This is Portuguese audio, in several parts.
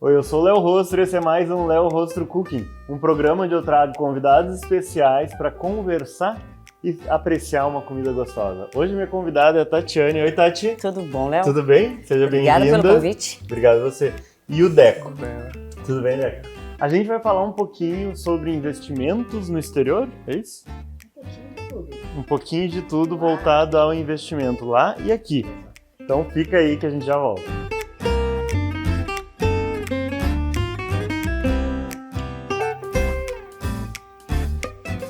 Oi, eu sou o Léo Rostro e esse é mais um Léo Rostro Cooking, um programa onde eu trago convidados especiais para conversar e apreciar uma comida gostosa. Hoje minha convidada é a Tatiane. Oi, Tati. Tudo bom, Léo? Tudo bem? Seja bem-vinda. Obrigada pelo convite. Obrigado a você. E o Deco. Tudo bem, Tudo bem, Deco? A gente vai falar um pouquinho sobre investimentos no exterior, é isso? Um pouquinho de tudo voltado ao investimento lá e aqui. Então fica aí que a gente já volta.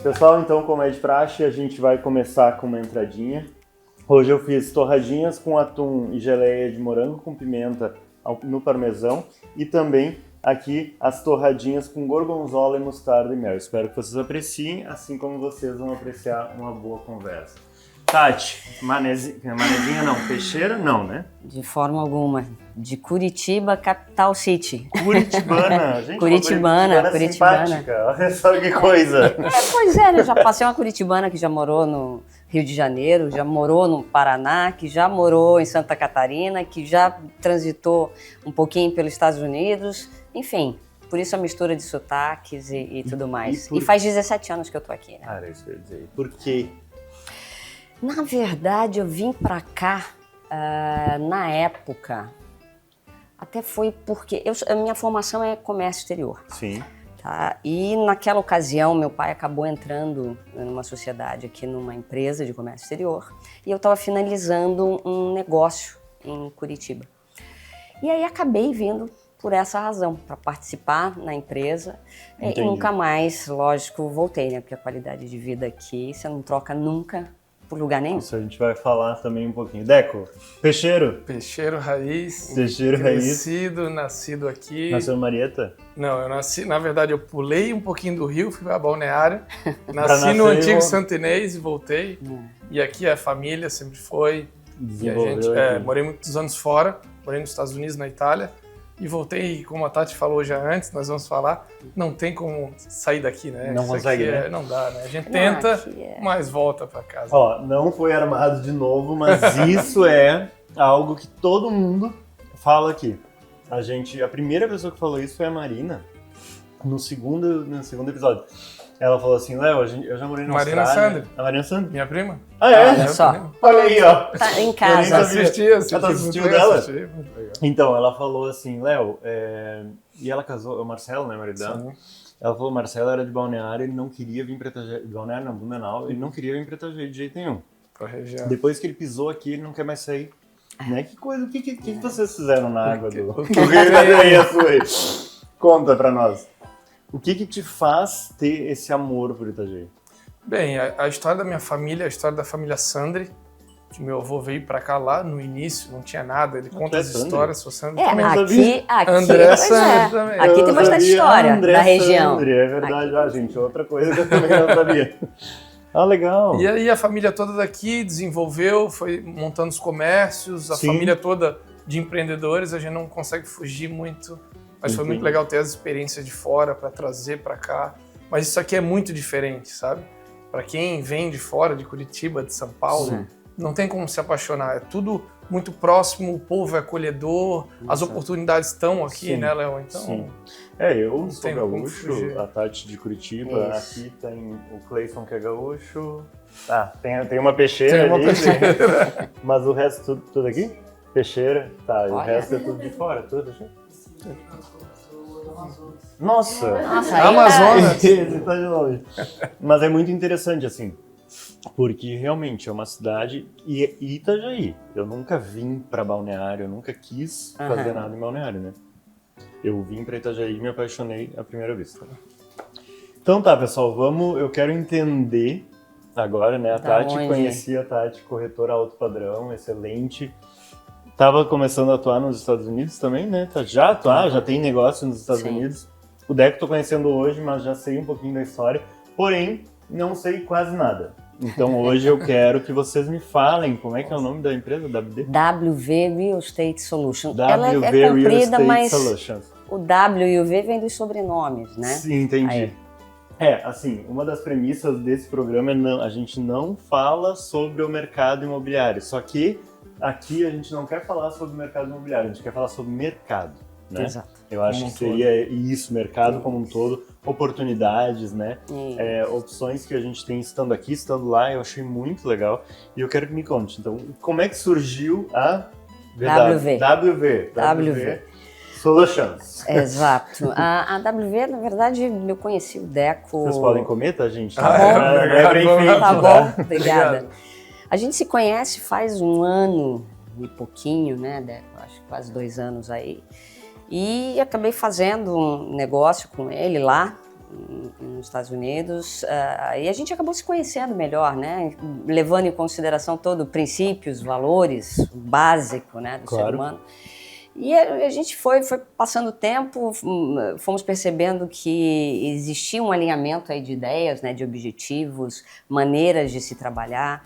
Pessoal, então, como é de praxe, a gente vai começar com uma entradinha. Hoje eu fiz torradinhas com atum e geleia de morango com pimenta no parmesão e também aqui as torradinhas com gorgonzola e mostarda e mel. Espero que vocês apreciem, assim como vocês vão apreciar uma boa conversa. Tati, manezinha não, peixeira não, né? De forma alguma. De Curitiba, capital city. Curitibana, gente. Curitibana. Simpática. Olha só que coisa. Pois é, eu já passei uma curitibana que já morou no Rio de Janeiro, já morou no Paraná, que já morou em Santa Catarina, que já transitou um pouquinho pelos Estados Unidos, enfim. Por isso a mistura de sotaques e tudo mais. E faz 17 anos que eu tô aqui, né? Cara, isso eu ia dizer. Por quê? Na verdade, eu vim pra cá na época, até foi porque a minha formação é comércio exterior. Sim. Tá? E naquela ocasião, meu pai acabou entrando numa sociedade aqui, numa empresa de comércio exterior, e eu estava finalizando um negócio em Curitiba. E aí acabei vindo por essa razão, para participar na empresa. Entendi. E nunca mais, lógico, voltei, né? Porque a qualidade de vida aqui, você não troca nunca por lugar nenhum. Isso a gente vai falar também um pouquinho. Deco, peixeiro? Peixeiro raiz. Peixeiro raiz. Crescido, nascido aqui. Nasceu em Marieta? Não, eu nasci, na verdade, eu pulei um pouquinho do Rio, fui para Balneário. Nasci no antigo Santo Inês e voltei. E aqui a família sempre foi. E a gente, morei muitos anos fora, morei nos Estados Unidos, na Itália. E voltei, como a Tati falou já antes, nós vamos falar, não tem como sair daqui, né? Não consegue, né? Não dá, né? A gente tenta, mas volta para casa. Ó, não foi armado de novo, mas isso é algo que todo mundo fala aqui. A primeira pessoa que falou isso foi a Marina, no segundo episódio. Ela falou assim, Léo, eu já morei na Marina Austrália. Sandri. A Marina Sandri? Minha prima? Ah, é? Olha só. Olha aí, ó. Tá em casa. Assisti. Ela assistiu dela? Assisti, muito legal. Então, ela falou assim, Léo, e ela casou, o Marcelo, né, marido dela? Sim. Ela falou, o Marcelo era de Balneário, ele não queria vir pra Itajaí, Balneário não, Blumenau, ele não queria vir pra Itajaí de jeito nenhum. Pra região. Depois que ele pisou aqui, ele não quer mais sair. Né? Que coisa, o que vocês fizeram na água do O Rio da Sul? Conta pra nós. O que te faz ter esse amor por Itajaí? Bem, a história da minha família, a história da família Sandri, que meu avô veio pra cá lá no início, não tinha nada, ele conta as Sandri? histórias, sou Sandri. Aqui, André pois Sandri também. Aqui tem bastante história André da região. Sandri, é verdade, gente, outra coisa que eu também não sabia. Ah, legal. E aí a família toda daqui desenvolveu, foi montando os comércios, a Sim. família toda de empreendedores, a gente não consegue fugir muito, mas foi muito legal ter as experiências de fora para trazer para cá. Mas isso aqui é muito diferente, sabe? Para quem vem de fora, de Curitiba, de São Paulo, Sim. não tem como se apaixonar. É tudo muito próximo, o povo é acolhedor, as oportunidades estão aqui, Sim. né, Léo? Então, Sim. Eu sou tem como gaúcho, fugir. a Tati de Curitiba, aqui tem o Cleison que é gaúcho. Tem uma peixeira tem uma ali, peixeira. mas o resto tudo aqui? Peixeira, tá, e o Olha. resto é tudo de fora, tudo. Nossa! Nossa, aí Amazonas. Esse tá de longe. Mas é muito interessante, assim, porque realmente é uma cidade, e Itajaí, eu nunca vim pra Balneário, eu nunca quis fazer nada em Balneário, né? Eu vim pra Itajaí e me apaixonei à primeira vista. Então tá, pessoal, eu quero entender agora, né? A Tati, conheci a Tati, corretora alto padrão, excelente. Tava começando a atuar nos Estados Unidos também, né? Já tem negócio nos Estados Unidos. O Deco tô conhecendo hoje, mas já sei um pouquinho da história. Porém, não sei quase nada. Então hoje eu quero que vocês me falem como é que é o nome da empresa, WD? WV Real Estate Solutions. WV Ela é Real comprida, Estate mas Solutions. o W e o V vem dos sobrenomes, né? Sim, entendi. Aí. Assim, uma das premissas desse programa é a gente não fala sobre o mercado imobiliário. Só que aqui a gente não quer falar sobre o mercado imobiliário, a gente quer falar sobre mercado, né? Exato. Eu acho que seria isso, mercado como um todo, oportunidades, né? Opções que a gente tem estando aqui, estando lá, eu achei muito legal. E eu quero que me conte, então, como é que surgiu a WV Solutions. Exato. A WV, na verdade, eu conheci o Deco... Vocês podem comer, tá, gente? Tá bom, tá bom, obrigada. A gente se conhece faz 1 ano e pouquinho, né, Deco? Acho que quase 2 anos aí. E acabei fazendo um negócio com ele lá, nos Estados Unidos, e a gente acabou se conhecendo melhor, né? Levando em consideração todos os princípios, valores, o básico, né, do ser humano. E a gente foi passando o tempo, fomos percebendo que existia um alinhamento aí de ideias, né, de objetivos, maneiras de se trabalhar.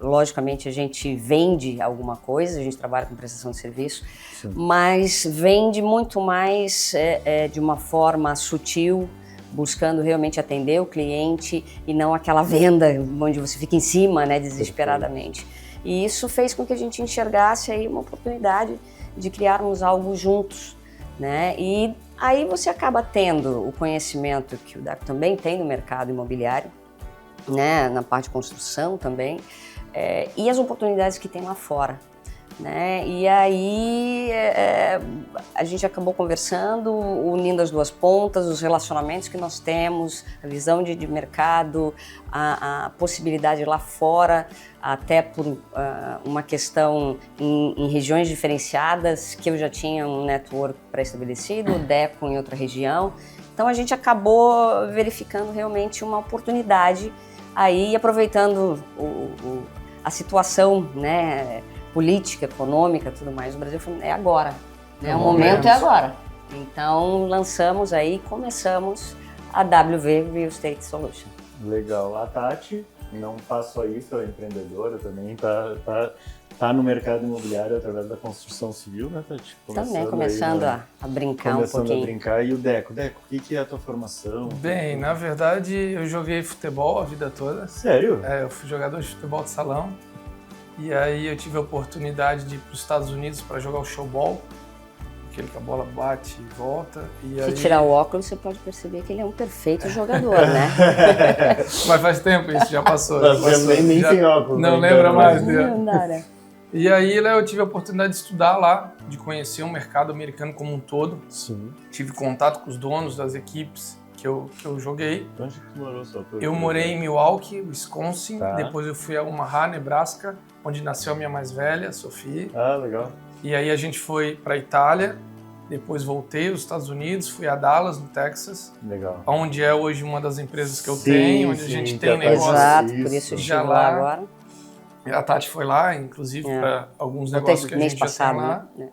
Logicamente a gente vende alguma coisa, a gente trabalha com prestação de serviço, sim, mas vende muito mais de uma forma sutil, buscando realmente atender o cliente e não aquela venda onde você fica em cima, né, desesperadamente. E isso fez com que a gente enxergasse aí uma oportunidade de criarmos algo juntos, né? E aí você acaba tendo o conhecimento que o Deco também tem no mercado imobiliário, né, na parte de construção também, e as oportunidades que tem lá fora, né? E aí a gente acabou conversando, unindo as duas pontas, os relacionamentos que nós temos, a visão de mercado, a possibilidade lá fora, até por uma questão em regiões diferenciadas, que eu já tinha um network pré-estabelecido, o Deco em outra região. Então a gente acabou verificando realmente uma oportunidade aí, aproveitando a situação, né, política, econômica, tudo mais do Brasil, é agora, né? O momento é agora. Então lançamos aí, começamos a WV Real Estate Solution. Legal. A Tati não faz só isso, ela é empreendedora também, tá no mercado imobiliário através da construção civil, né, Tati? Também começando a brincar um pouquinho. Começando a brincar. E o Deco, o que é a tua formação? Bem, na verdade, eu joguei futebol a vida toda. Sério? Eu fui jogador de futebol de salão. E aí eu tive a oportunidade de ir para os Estados Unidos para jogar o showball, aquele que a bola bate e volta. Se tirar o óculos, você pode perceber que ele é um perfeito jogador, né? Mas faz tempo isso, já passou. Nem sem óculos. Não lembra mais dele. Não dá, né? E aí eu tive a oportunidade de estudar lá, de conhecer o mercado americano como um todo. Sim. Tive contato com os donos das equipes que eu joguei. Onde que tu morou? Eu morei em Milwaukee, Wisconsin. Tá. Depois eu fui a Omaha, Nebraska, onde nasceu a minha mais velha, Sophie. Ah, legal. E aí a gente foi para Itália. Depois voltei aos Estados Unidos, fui a Dallas, no Texas. Legal. Onde é hoje uma das empresas que eu tenho, onde a gente tem negócio. Exato, por isso eu estive lá agora. A Tati foi lá, inclusive, para alguns negócios que a gente já tem lá. Né?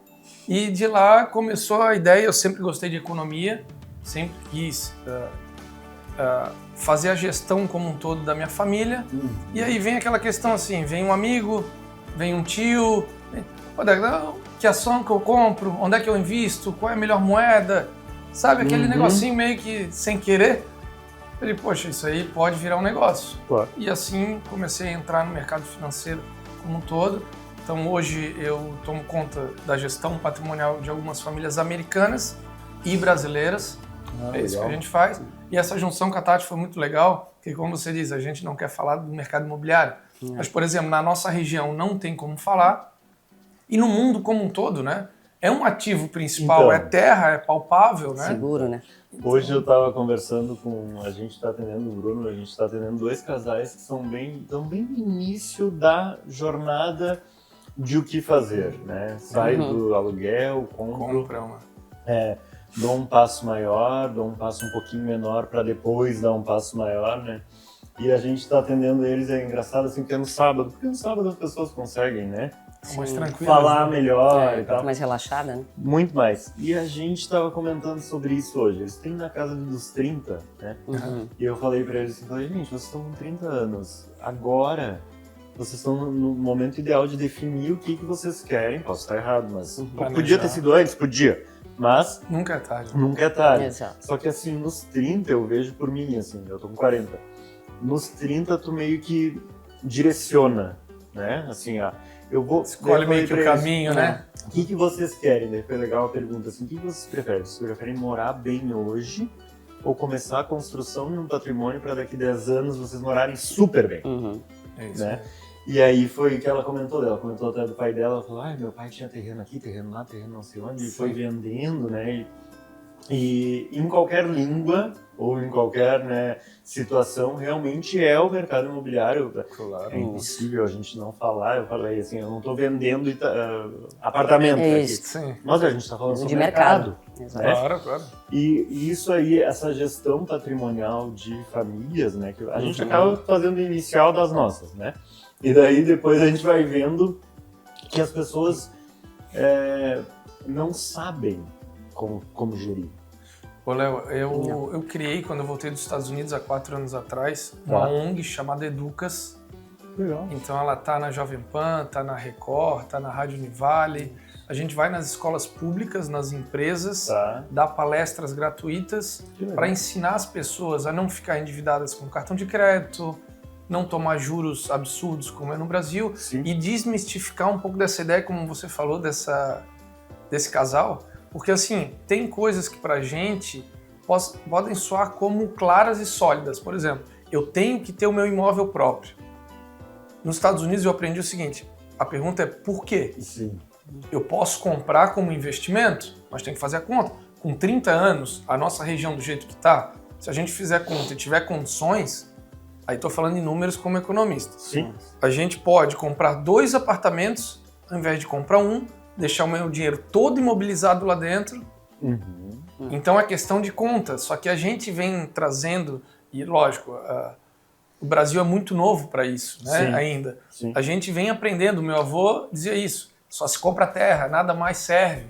E de lá começou a ideia, eu sempre gostei de economia, sempre quis fazer a gestão como um todo da minha família. E aí vem aquela questão assim, vem um amigo, vem um tio, que ação que eu compro, onde é que eu invisto, qual é a melhor moeda, sabe? Aquele negocinho meio que sem querer. Eu falei, poxa, isso aí pode virar um negócio. Claro. E assim comecei a entrar no mercado financeiro como um todo. Então hoje eu tomo conta da gestão patrimonial de algumas famílias americanas e brasileiras. É isso que a gente faz. E essa junção com a Tati foi muito legal, porque como você diz, a gente não quer falar do mercado imobiliário. Mas, por exemplo, na nossa região não tem como falar. E no mundo como um todo, né? É um ativo principal, então, é terra, é palpável, né? Seguro, né? Hoje eu estava conversando com... A gente está atendendo o Bruno, a gente está atendendo 2 casais que estão bem no início da jornada de o que fazer, né? Sai do aluguel, compra uma. Dou um passo maior, dou um passo um pouquinho menor para depois dar um passo maior, né? E a gente está atendendo eles, é engraçado assim, porque é no sábado, porque no sábado as pessoas conseguem, né? Mais tranquilo, falar melhor e tal. Mais relaxada, né? Muito mais. E a gente estava comentando sobre isso hoje. Eles têm na casa dos 30, né? E eu falei para eles assim, gente, vocês estão com 30 anos. Agora, vocês estão no momento ideal de definir o que vocês querem. Posso estar errado, mas podia ter sido antes? Podia. Mas... Nunca é tarde. Nunca é tarde. Exato. Só que assim, nos 30 eu vejo por mim, assim, eu tô com 40. Nos 30 tu meio que direciona, né? Assim, eu vou... Escolhe meio que o caminho, né? O que vocês querem? Daí foi legal a pergunta, assim, o que vocês preferem? Vocês preferem morar bem hoje ou começar a construção de um patrimônio para daqui a 10 anos vocês morarem super bem? É isso, né? E aí foi o que ela comentou até do pai dela, ela falou, meu pai tinha terreno aqui, terreno lá, terreno não sei onde, e foi vendendo, né? E em qualquer língua ou em qualquer, né, situação, realmente é o mercado imobiliário. Claro. É impossível a gente não falar, eu falei assim, eu não estou vendendo apartamento aqui. Sim. Mas a gente está falando sobre de mercado. Né? Claro. E isso aí, essa gestão patrimonial de famílias, né, que a gente acaba fazendo o inicial das nossas, né? E daí depois a gente vai vendo que as pessoas não sabem como gerir. Ô, Léo, eu criei, quando eu voltei dos Estados Unidos há 4 anos atrás, uma ONG chamada Educas. Legal. Então ela tá na Jovem Pan, tá na Record, tá na Rádio Univale. A gente vai nas escolas públicas, nas empresas, dá palestras gratuitas para ensinar as pessoas a não ficar endividadas com cartão de crédito, não tomar juros absurdos como é no Brasil. Sim. E desmistificar um pouco dessa ideia, como você falou, desse casal. Porque, assim, tem coisas que pra gente podem soar como claras e sólidas. Por exemplo, eu tenho que ter o meu imóvel próprio. Nos Estados Unidos eu aprendi o seguinte, a pergunta é por quê? Sim. Eu posso comprar como investimento, mas tem que fazer a conta. Com 30 anos, a nossa região do jeito que está, se a gente fizer conta e tiver condições, aí estou falando em números como economista. Sim. A gente pode comprar 2 apartamentos, ao invés de comprar um, deixar o meu dinheiro todo imobilizado lá dentro. Então é questão de conta, só que a gente vem trazendo, e lógico, o Brasil é muito novo para isso, né? Sim. Ainda. Sim. A gente vem aprendendo, meu avô dizia isso, só se compra terra, nada mais serve,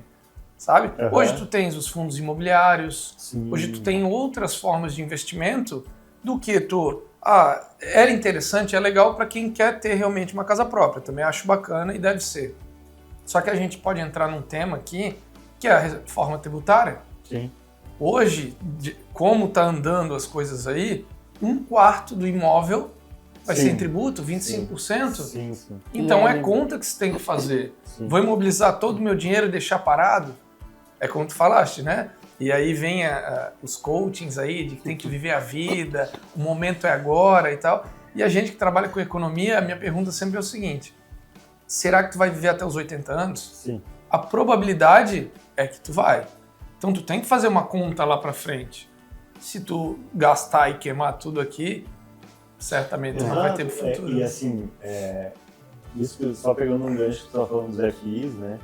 sabe? Hoje tu tens os fundos imobiliários, Sim. Hoje tu tem outras formas de investimento do que tu... era interessante, é legal para quem quer ter realmente uma casa própria, também acho bacana e deve ser. Só que a gente pode entrar num tema aqui, que é a reforma tributária. Sim. Hoje, como está andando as coisas aí, 1/4 do imóvel vai ser em tributo, 25%. Sim. Então é conta que você tem que fazer. Sim. Vou imobilizar todo o meu dinheiro e deixar parado? É como tu falaste, né? E aí vem os coachings aí de que tem que viver a vida, o momento é agora e tal. E a gente que trabalha com economia, a minha pergunta sempre é o seguinte: será que tu vai viver até os 80 anos? Sim. A probabilidade é que tu vai. Então tu tem que fazer uma conta lá pra frente. Se tu gastar e queimar tudo aqui, certamente tu não vai ter pro futuro. E assim, isso só pegando um gancho que tu estava falando dos FIs, né?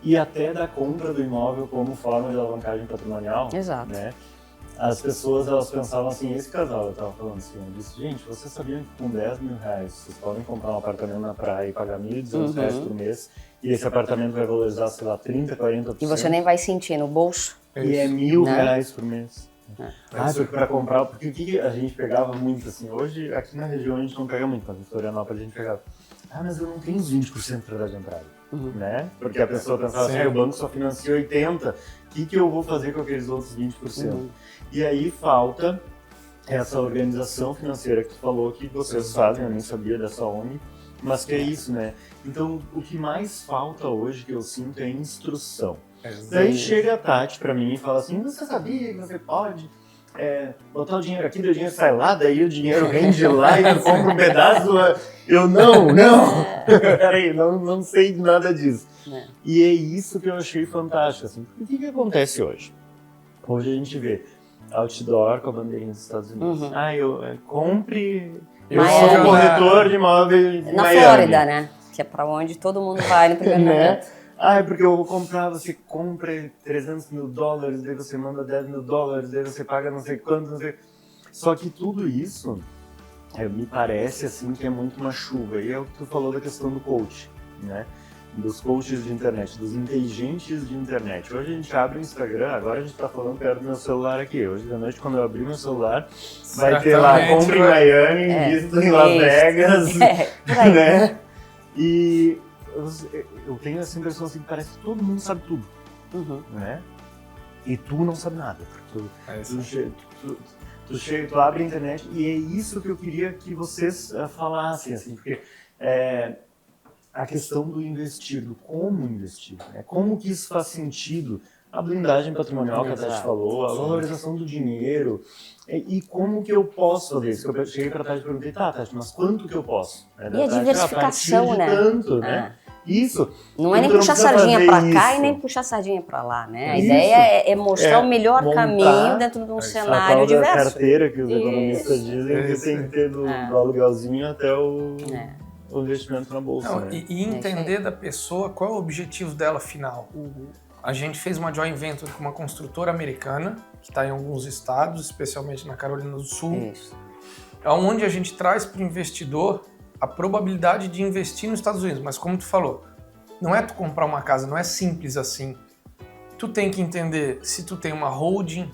E até da compra do imóvel como forma de alavancagem patrimonial. Exato. Né? As pessoas, elas pensavam assim, esse casal, eu estava falando assim, eu disse, gente, vocês sabiam que com 10 mil reais vocês podem comprar um apartamento na praia e pagar 1.200 reais por mês e esse apartamento vai valorizar, sei lá, 30%, 40%. E você nem vai sentir no bolso. E é 1.000 reais por mês. Porque para comprar, porque o que a gente pegava muito assim, hoje aqui na região a gente não pega muito, mas em Florianópolis a gente pegava, mas eu não tenho os 20% para dar de entrada, né? Porque a pessoa pensava assim, o banco só financia 80%, o que eu vou fazer com aqueles outros 20%? E aí falta essa organização financeira que tu falou que vocês fazem, eu nem sabia dessa ONG, mas que é isso, né? Então o que mais falta hoje que eu sinto é instrução. Daí chega a Tati pra mim e fala assim, você sabia que você pode botar o dinheiro aqui, o dinheiro sai lá, daí o dinheiro rende lá e tu compra um pedaço, eu não, peraí, não sei de nada disso. E é isso que eu achei fantástico, assim, o que acontece hoje? Hoje a gente vê outdoor com a bandeirinha dos Estados Unidos. Compre, eu sou corretor de imóveis na Flórida, né? Que é pra onde todo mundo vai no primeiro momento. Porque eu vou comprar, você compra $300 mil, daí você manda $10 mil, daí você paga não sei quanto, não sei... Só que tudo isso, me parece assim que é muito uma chuva. E é o que tu falou da questão do coach, né? Dos coaches de internet, dos inteligentes de internet. Hoje a gente abre o Instagram, agora a gente tá falando perto do meu celular aqui. Hoje da noite, quando eu abrir meu celular, vai ter lá, compra em Miami, visto em Las Vegas, né? E eu tenho essa impressão assim que parece que todo mundo sabe tudo, né? E tu não sabe nada. Tu abre a internet e é isso que eu queria que vocês falassem, assim, porque a questão do investir, do como investir, né? Como que isso faz sentido, a blindagem patrimonial que a Tati falou, a valorização do dinheiro, e como que eu posso fazer isso? Eu cheguei para a Tati e perguntei, Tati, mas quanto que eu posso? E a diversificação, né? Tanto, né? Isso. Não é nem puxar sardinha para cá e nem puxar sardinha para lá, né? A ideia é mostrar o melhor caminho dentro de um cenário diverso. A carteira que os economistas dizem que tem que ter do aluguelzinho até o investimento na bolsa. Não, né? E entender da pessoa qual é o objetivo dela final. A gente fez uma joint venture com uma construtora americana, que está em alguns estados, especialmente na Carolina do Sul, onde a gente traz para o investidor a probabilidade de investir nos Estados Unidos. Mas como tu falou, não é tu comprar uma casa, não é simples assim. Tu tem que entender se tu tem uma holding.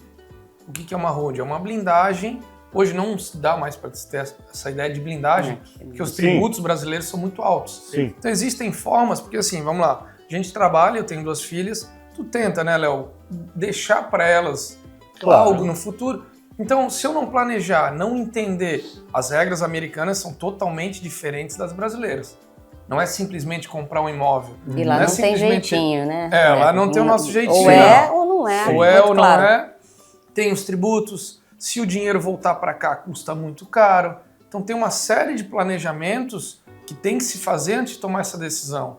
O que é uma holding? É uma blindagem. Hoje não se dá mais para ter essa ideia de blindagem, porque os tributos brasileiros são muito altos. Sim. Então existem formas, porque assim, vamos lá, a gente trabalha, eu tenho 2 filhas, tu tenta, né, Léo, deixar para elas algo no futuro. Então, se eu não planejar, não entender, as regras americanas são totalmente diferentes das brasileiras. Não é simplesmente comprar um imóvel. E lá não tem jeitinho, né? Lá não tem o nosso jeitinho. Ou é ou não é. Ou é ou não é. Tem os tributos. Se o dinheiro voltar para cá, custa muito caro. Então, tem uma série de planejamentos que tem que se fazer antes de tomar essa decisão.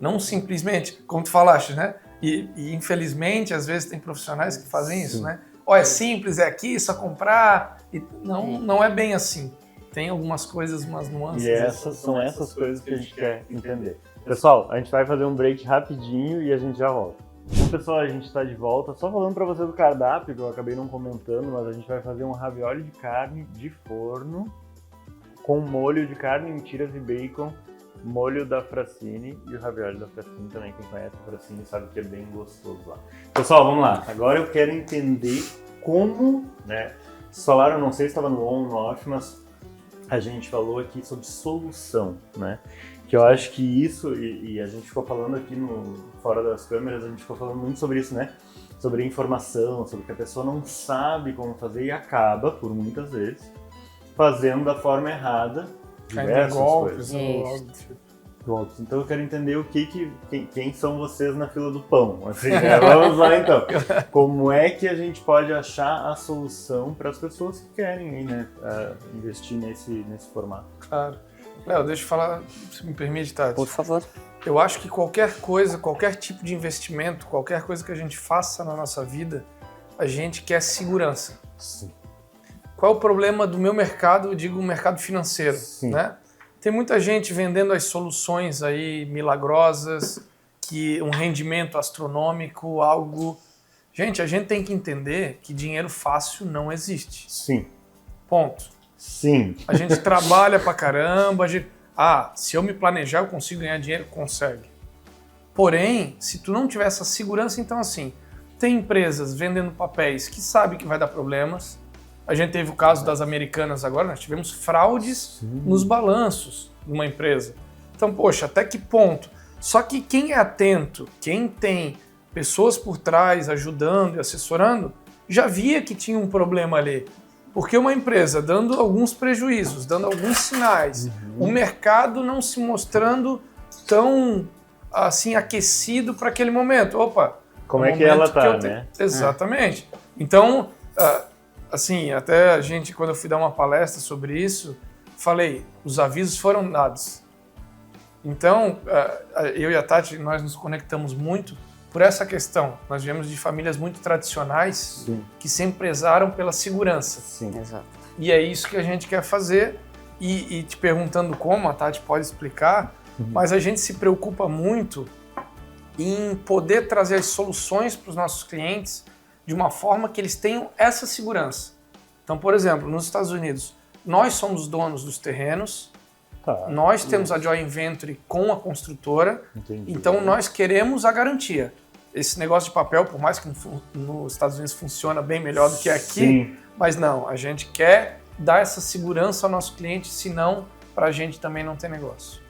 Não simplesmente, como tu falaste, né? E infelizmente, às vezes tem profissionais que fazem isso, né? É simples, é aqui, só comprar. E não é bem assim. Tem algumas coisas, umas nuances. E são essas coisas que a gente quer entender. Pessoal, a gente vai fazer um break rapidinho e a gente já volta. Bom, pessoal, a gente está de volta. Só falando para vocês do cardápio, que eu acabei não comentando, mas a gente vai fazer um ravioli de carne de forno com molho de carne em tiras e bacon, molho da Frassini e o ravioli da Frassini também. Quem conhece a Frassini sabe que é bem gostoso lá. Pessoal, vamos lá. Agora eu quero entender como, né? Solar, eu não sei se estava no on ou no off, mas a gente falou aqui sobre solução, né? Que eu acho que isso, e a gente ficou falando aqui fora das câmeras, a gente ficou falando muito sobre isso, né? Sobre informação, sobre que a pessoa não sabe como fazer e acaba, por muitas vezes, fazendo da forma errada diversas coisas. Golpes. Então eu quero entender quem são vocês na fila do pão. Assim, né? Vamos lá então. Como é que a gente pode achar a solução para as pessoas que querem, né, investir nesse formato? Claro. Léo, deixa eu falar, se me permite, Tati. Por favor. Eu acho que qualquer coisa, qualquer tipo de investimento, qualquer coisa que a gente faça na nossa vida, a gente quer segurança. Sim. Qual é o problema do meu mercado? Eu digo o mercado financeiro, né? Tem muita gente vendendo as soluções aí milagrosas, que um rendimento astronômico, algo... Gente, a gente tem que entender que dinheiro fácil não existe. Sim. Ponto. Sim. A gente trabalha pra caramba, se eu me planejar eu consigo ganhar dinheiro? Consegue. Porém, se tu não tiver essa segurança, então assim, tem empresas vendendo papéis que sabem que vai dar problemas. A gente teve o caso das americanas agora, nós tivemos fraudes nos balanços de uma empresa. Então, poxa, até que ponto? Só que quem é atento, quem tem pessoas por trás ajudando e assessorando, já via que tinha um problema ali. Porque uma empresa dando alguns prejuízos, dando alguns sinais, o mercado não se mostrando tão assim aquecido para aquele momento. Opa, como é que ela está, né? Exatamente. Então, assim, até a gente, quando eu fui dar uma palestra sobre isso, falei, os avisos foram dados. Então, eu e a Tati, nós nos conectamos muito por essa questão. Nós viemos de famílias muito tradicionais que sempre prezaram pela segurança. Sim, exato. E é isso que a gente quer fazer. E te perguntando como, a Tati pode explicar, mas a gente se preocupa muito em poder trazer as soluções para os nossos clientes de uma forma que eles tenham essa segurança. Então, por exemplo, nos Estados Unidos, nós somos donos dos terrenos, nós temos a joint venture com a construtora, então nós queremos a garantia. Esse negócio de papel, por mais que nos Estados Unidos funciona bem melhor do que aqui, mas não, a gente quer dar essa segurança ao nosso cliente, senão para a gente também não ter negócio.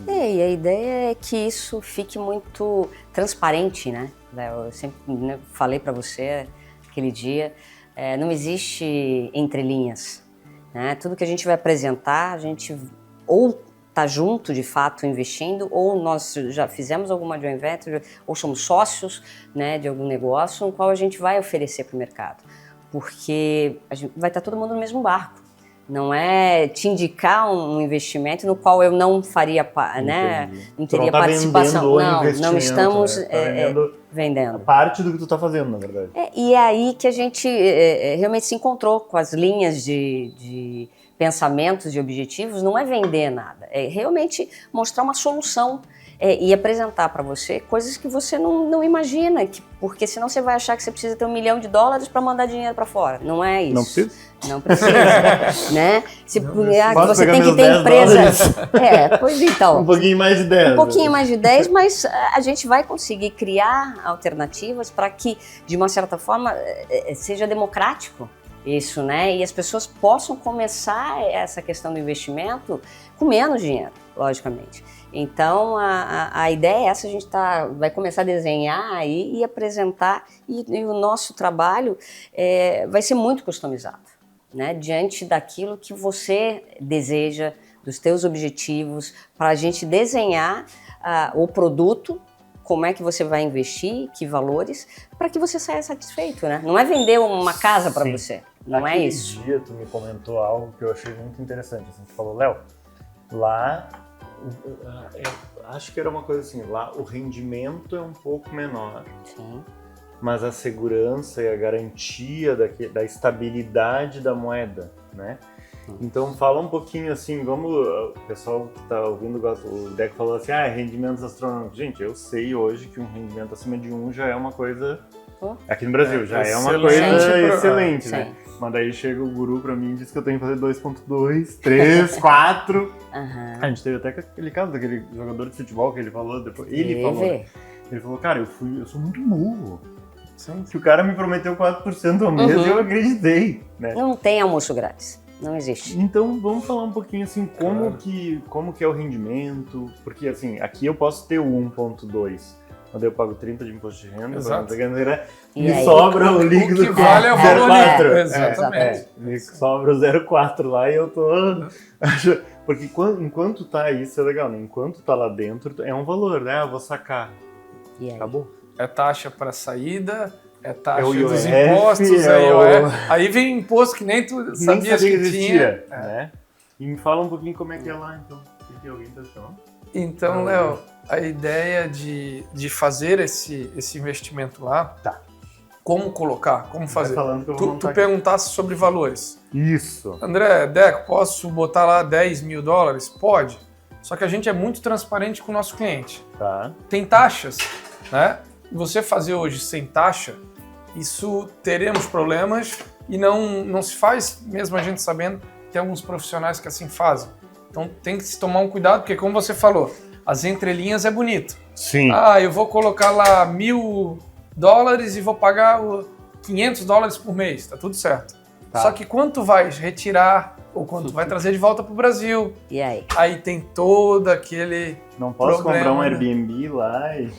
E a ideia é que isso fique muito transparente, né? Eu sempre falei para você aquele dia, não existe entrelinhas, né? Tudo que a gente vai apresentar, a gente ou está junto, de fato, investindo, ou nós já fizemos alguma joint venture, ou somos sócios, né, de algum negócio no qual a gente vai oferecer para o mercado. Porque vai estar todo mundo no mesmo barco. Não é te indicar um investimento no qual eu não faria, né? Não teria participação. Não estamos vendendo. A parte do que tu está fazendo, na verdade. E é aí que a gente realmente se encontrou com as linhas de pensamentos, de objetivos. Não é vender nada, é realmente mostrar uma solução e apresentar para você coisas que você não imagina, porque senão você vai achar que você precisa ter $1 milhão para mandar dinheiro para fora. Não é isso. Não precisa? Não precisa, né? Você tem que ter empresa. Pois então. Um pouquinho mais de 10. Um pouquinho mais de 10, mas a gente vai conseguir criar alternativas para que, de uma certa forma, seja democrático isso, né? E as pessoas possam começar essa questão do investimento com menos dinheiro, logicamente. Então, a ideia é essa, a gente vai começar a desenhar aí e apresentar, e o nosso trabalho vai ser muito customizado, né? Diante daquilo que você deseja, dos teus objetivos, para a gente desenhar o produto, como é que você vai investir, que valores, para que você saia satisfeito, né? Não é vender uma casa para você, não é isso. Naquele dia tu me comentou algo que eu achei muito interessante, assim, tu falou, Léo, lá... acho que era uma coisa assim, lá o rendimento é um pouco menor, sim, mas a segurança e a garantia da estabilidade da moeda, né? Então fala um pouquinho assim, o pessoal que está ouvindo, o Deco falou assim, rendimentos astronômicos. Gente, eu sei hoje que um rendimento acima de 1 já é uma coisa, aqui no Brasil, já é uma coisa excelente, né? Mas daí chega o guru pra mim e diz que eu tenho que fazer 2.2, 3, 4. A gente teve até aquele caso daquele jogador de futebol que ele falou depois. Ele falou, cara, eu sou muito burro. Sim. Que o cara me prometeu 4% ao mês e eu acreditei, né? Não tem almoço grátis. Não existe. Então vamos falar um pouquinho assim, como que é o rendimento, porque assim, aqui eu posso ter o 1.2, quando eu pago 30 de imposto de renda, me sobra o líquido que vale é o valor 0,4. Exatamente. Me sobra o 0,4 lá e eu tô... Porque enquanto tá isso é legal, né? Enquanto tá lá dentro é um valor, né? Eu vou sacar. E aí? Acabou. É taxa para saída... É taxa dos impostos, aí vem imposto que nem tu sabia que existia. Né? E me fala um pouquinho como é que é lá, então. O que alguém está achando? Então, Léo, a ideia de fazer esse investimento lá, como colocar, como fazer? Tu perguntasse sobre valores. Isso. André, Deco, posso botar lá $10 mil? Pode. Só que a gente é muito transparente com o nosso cliente. Tá. Tem taxas, né? Você fazer hoje sem taxa, isso teremos problemas e não se faz, mesmo a gente sabendo que tem alguns profissionais que assim fazem. Então tem que se tomar um cuidado, porque como você falou, as entrelinhas é bonito. Sim. Eu vou colocar lá $1.000 e vou pagar $500 por mês, tá tudo certo. Tá. Só que quanto vai retirar ou quanto vai trazer de volta pro Brasil? E aí? Aí tem todo aquele Não posso problema, comprar um Airbnb lá e...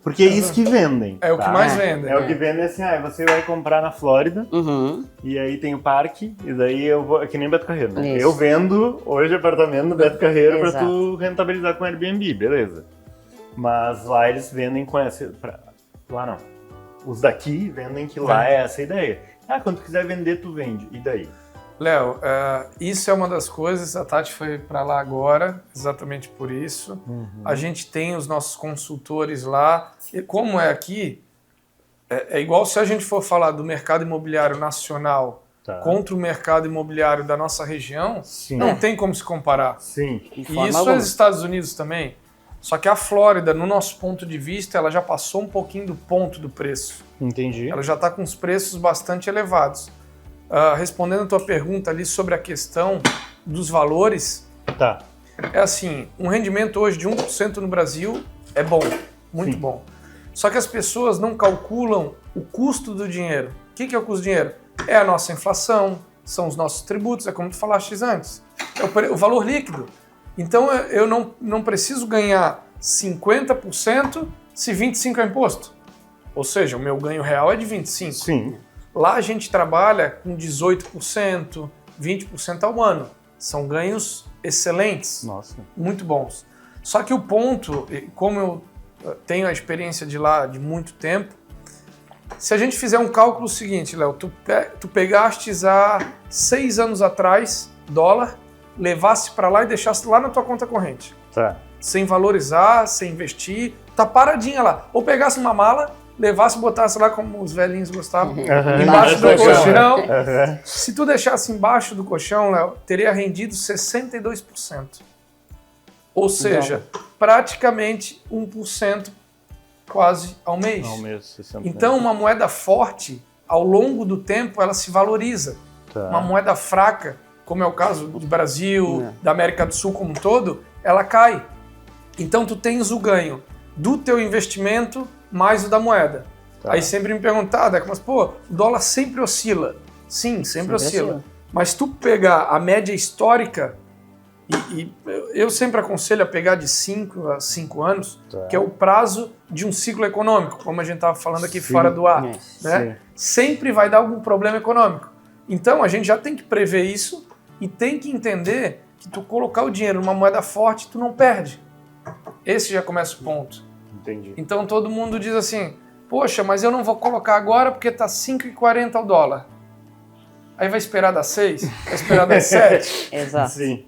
Porque é isso que vendem. É o que mais vendem. É o que vendem assim, você vai comprar na Flórida, e aí tem o parque, e daí eu vou, que nem Beto Carreiro, né? Isso. Eu vendo hoje apartamento no Beto Carreiro pra tu rentabilizar com Airbnb, beleza. Mas lá eles vendem com essa... Lá não. Os daqui vendem que lá é essa a ideia. Quando tu quiser vender, tu vende. E daí? Léo, isso é uma das coisas, a Tati foi para lá agora, exatamente por isso. A gente tem os nossos consultores lá, e como é aqui, é igual se a gente for falar do mercado imobiliário nacional contra o mercado imobiliário da nossa região, não tem como se comparar. Sim. E isso é os Estados Unidos também. Só que a Flórida, no nosso ponto de vista, ela já passou um pouquinho do ponto do preço. Entendi. Ela já está com os preços bastante elevados. Respondendo a tua pergunta ali sobre a questão dos valores, é assim, um rendimento hoje de 1% no Brasil é bom, muito bom. Só que as pessoas não calculam o custo do dinheiro. O que é o custo do dinheiro? É a nossa inflação, são os nossos tributos, é como tu falaste antes, é o valor líquido. Então eu não preciso ganhar 50% se 25% é imposto. Ou seja, o meu ganho real é de 25%. Sim. Lá a gente trabalha com 18%, 20% ao ano. São ganhos excelentes, Nossa. muito bons. Só que o ponto, como eu tenho a experiência de lá de muito tempo, se a gente fizer um cálculo seguinte, Léo, tu pegastes há 6 anos atrás dólar, levasse para lá e deixasse lá na tua conta corrente. Tá. Sem valorizar, sem investir, tá paradinha lá. Ou pegasse uma mala, levasse e botasse lá como os velhinhos gostavam, embaixo do colchão. Se tu deixasse embaixo do colchão, Léo, teria rendido 62%. Ou seja, praticamente 1% quase ao mês. Ao mês, 60. Então, uma moeda forte, ao longo do tempo, ela se valoriza. Tá. Uma moeda fraca, como é o caso do Brasil, da América do Sul como um todo, ela cai. Então, tu tens o ganho do teu investimento mais o da moeda. Tá. Aí sempre me perguntam, Deco, mas pô, o dólar sempre oscila. Sim, sempre oscila. Mas tu pegar a média histórica, e eu sempre aconselho a pegar de 5 a 5 anos, Tá. que é o prazo de um ciclo econômico, como a gente estava falando aqui fora do ar. Né? Sempre vai dar algum problema econômico. Então a gente já tem que prever isso e tem que entender que tu colocar o dinheiro numa moeda forte, tu não perde. Esse já começa o ponto. Entendi. Então todo mundo diz assim, poxa, mas eu não vou colocar agora porque tá 5,40 ao dólar. Aí vai esperar dar 6, vai esperar dar 7. Exato. Sim.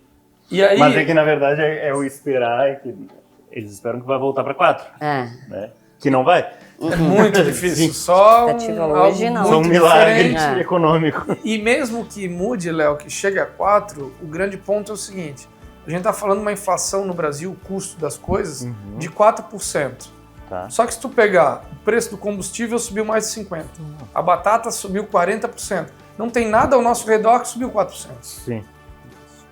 E aí, Mas é que na verdade é o esperar, é que eles esperam que vai voltar para 4. Né? Que não vai. é muito difícil. Só Expectativa algo hoje, não. São um muito milagre diferente. econômico. E mesmo que mude, Léo, que chegue a 4, o grande ponto é o seguinte, a gente está falando de uma inflação no Brasil, o custo das coisas, de 4%. Tá. Só que se tu pegar o preço do combustível subiu mais de 50%. A batata subiu 40%. Não tem nada ao nosso redor que subiu 4%. Sim.